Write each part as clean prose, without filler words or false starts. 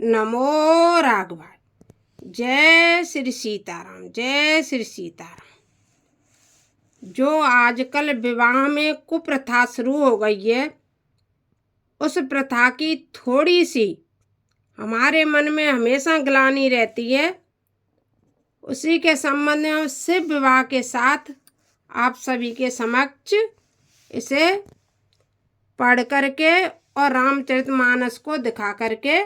नमो राघवाय। जय श्री सीताराम, जय श्री सीताराम। जो आजकल विवाह में कुप्रथा शुरू हो गई है, उस प्रथा की थोड़ी सी हमारे मन में हमेशा ग्लानि रहती है। उसी के संबंध में हम शिव विवाह के साथ आप सभी के समक्ष इसे पढ़ करके और रामचरितमानस को दिखा करके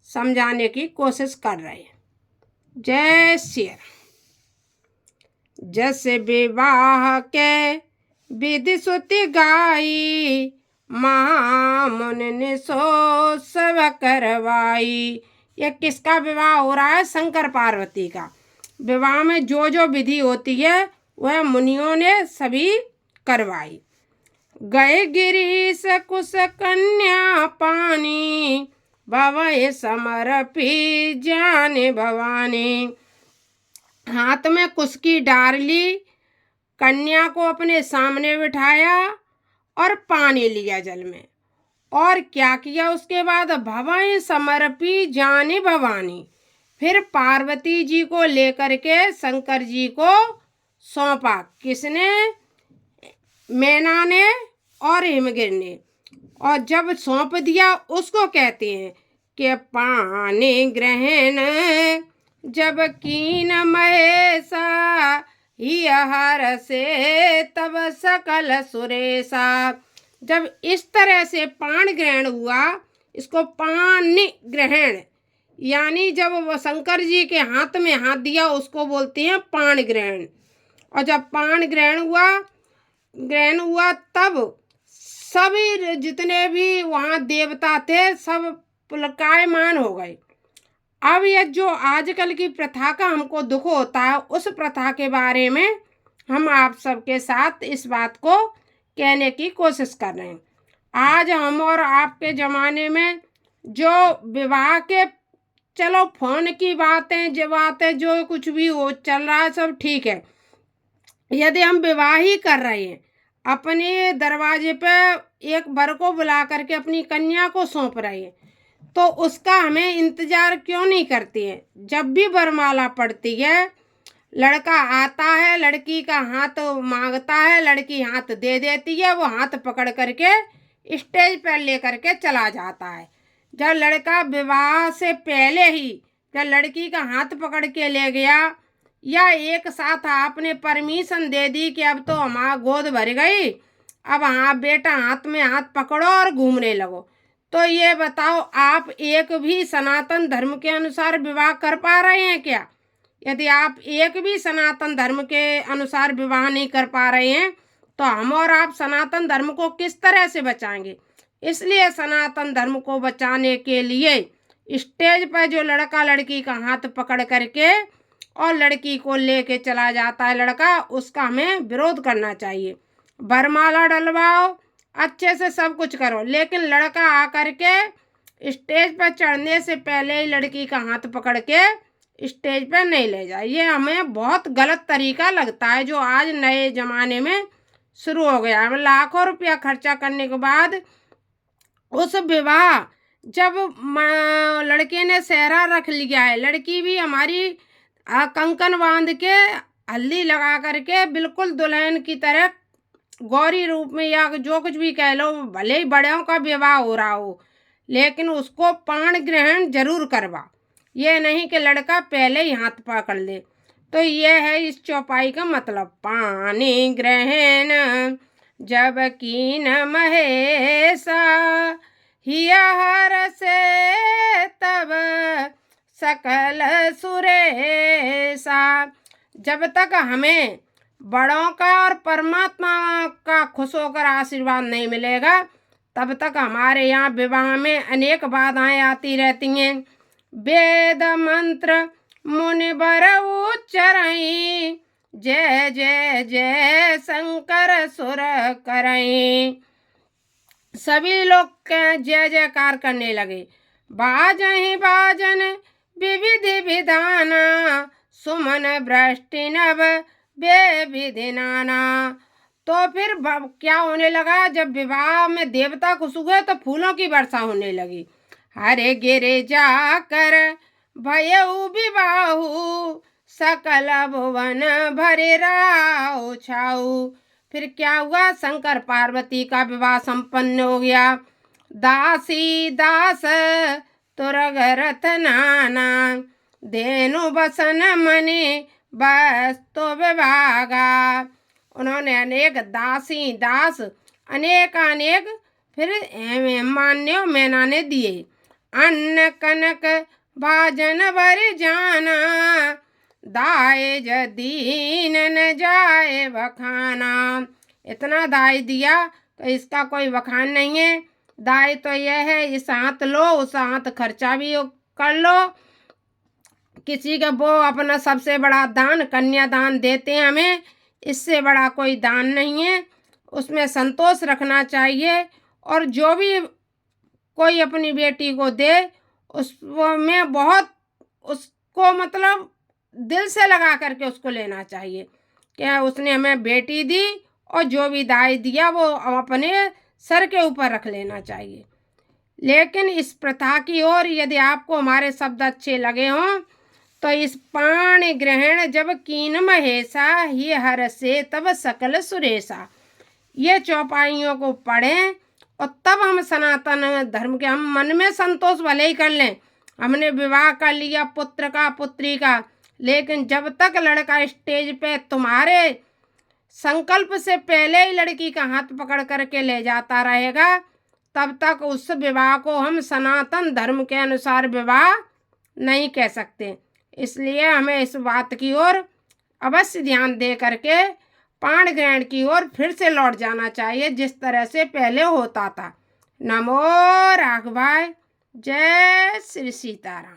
समझाने की कोशिश कर रहे हैं। जय श्री राम। जस विवाह के विधि सुति गाई, महामुनि ने सो सब करवाई। यह किसका विवाह हो रहा है? शंकर पार्वती का। विवाह में जो जो विधि होती है वह मुनियों ने सभी करवाई। गए गिरीश कुश कन्या पानी, भवय समर्पी जाने भवानी। हाथ में कुश की डार ली, कन्या को अपने सामने बिठाया और पानी लिया जल में। और क्या किया उसके बाद? भवय समर्पी जाने भवानी। फिर पार्वती जी को लेकर के शंकर जी को सौंपा। किसने? मैना ने और हिमगिर ने। और जब सौंप दिया उसको कहते हैं कि पानी ग्रहण जब कीन महेशा, हर से तब सकल सुरेशा। जब इस तरह से पान ग्रहण हुआ, इसको पानी ग्रहण यानी जब वो शंकर जी के हाथ में हाथ दिया उसको बोलते हैं पान ग्रहण। और जब पान ग्रहण हुआ तब सभी जितने भी वहाँ देवता थे सब पुलकायमान हो गए। अब यह जो आजकल की प्रथा का हमको दुख होता है, उस प्रथा के बारे में हम आप सबके साथ इस बात को कहने की कोशिश कर रहे हैं। आज हम और आपके ज़माने में जो विवाह के, चलो फोन की बातें जो कुछ भी हो चल रहा है सब ठीक है। यदि हम विवाह ही कर रहे हैं, अपने दरवाजे पे एक वर को बुला करके अपनी कन्या को सौंप रहे हैं, तो उसका हमें इंतजार क्यों नहीं करते हैं? जब भी वरमाला पड़ती है, लड़का आता है, लड़की का हाथ मांगता है, लड़की हाथ दे देती है, वो हाथ पकड़ करके स्टेज पर ले करके चला जाता है। जब लड़का विवाह से पहले ही जब लड़की का हाथ पकड़ के ले गया, या एक साथ आपने परमिशन दे दी कि अब तो हमारा गोद भर गई, अब हाँ बेटा हाथ में हाथ पकड़ो और घूमने लगो, तो ये बताओ आप एक भी सनातन धर्म के अनुसार विवाह कर पा रहे हैं क्या? यदि आप एक भी सनातन धर्म के अनुसार विवाह नहीं कर पा रहे हैं, तो हम और आप सनातन धर्म को किस तरह से बचाएंगे? इसलिए सनातन धर्म को बचाने के लिए स्टेज पर जो लड़का लड़की का हाथ पकड़ करके और लड़की को लेके चला जाता है लड़का, उसका हमें विरोध करना चाहिए। वरमाला डलवाओ, अच्छे से सब कुछ करो, लेकिन लड़का आकर के स्टेज पर चढ़ने से पहले ही लड़की का हाथ पकड़ के स्टेज पर नहीं ले जाए। ये हमें बहुत गलत तरीका लगता है जो आज नए ज़माने में शुरू हो गया है। लाखों रुपया खर्चा करने के बाद उस विवाह जब लड़के ने सेहरा रख लिया है, लड़की भी हमारी कंकन बांध के हल्दी लगा करके बिल्कुल दुल्हन की तरह गौरी रूप में, या जो कुछ भी कह लो, भले ही बड़ों का विवाह हो रहा हो, लेकिन उसको पाण ग्रहण जरूर करवा। ये नहीं कि लड़का पहले ही हाथ पकड़ ले। तो ये है इस चौपाई का मतलब। पानी ग्रहण जब कीन महेशा, हर से तब सकल सुरेशा। जब तक हमें बड़ों का और परमात्मा का खुश होकर आशीर्वाद नहीं मिलेगा, तब तक हमारे यहाँ विवाह में अनेक बाधाएं आती रहती हैं। वेद मंत्र मुनिवर उच्चरई, जय जय जय शंकर सुर करई। सभी लोग जय जयकार करने लगे। बाजहि बाजन विविधि विधाना, सुमन वृष्टि नभ बेविधि नाना। तो फिर क्या होने लगा? जब विवाह में देवता खुश हुए तो फूलों की वर्षा होने लगी। हरे गिरे जाकर भयउ विवाहु, सकल भुवन भरे राहु छाऊ। फिर क्या हुआ, शंकर पार्वती का विवाह संपन्न हो गया। दासी दास तुरग रथ नाना, धेनु बसन मनि वस्तु विभागा। उन्होंने अनेक दासी दास अनेक अनेक फिर मान्यों मैनाने दिए। अन्न कनक भाजन भर जाना, दाय जदीन न जाए बखाना। इतना दाय दिया तो इसका कोई बखान नहीं है। दाय तो यह है, इस हाथ लो उस हाथ खर्चा भी कर लो। किसी का वो अपना सबसे बड़ा दान कन्यादान देते हैं हमें, इससे बड़ा कोई दान नहीं है। उसमें संतोष रखना चाहिए, और जो भी कोई अपनी बेटी को दे उसमें बहुत उसको मतलब दिल से लगा करके उसको लेना चाहिए। क्या उसने हमें बेटी दी, और जो भी दाय दिया वो अपने सर के ऊपर रख लेना चाहिए। लेकिन इस प्रथा की ओर यदि आपको हमारे शब्द अच्छे लगे हों तो इस पाणि ग्रहण जब कीन महेशा, ही हर से तब सकल सुरेशा, ये चौपाइयों को पढ़ें और तब हम सनातन धर्म के हम मन में संतोष भले ही कर लें। हमने विवाह कर लिया पुत्र का पुत्री का, लेकिन जब तक लड़का स्टेज पे तुम्हारे संकल्प से पहले ही लड़की का हाथ पकड़ करके ले जाता रहेगा, तब तक उस विवाह को हम सनातन धर्म के अनुसार विवाह नहीं कह सकते। इसलिए हमें इस बात की ओर अवश्य ध्यान दे करके पाण ग्रहण की ओर फिर से लौट जाना चाहिए, जिस तरह से पहले होता था। नमो राघवाय। जय श्री सीताराम।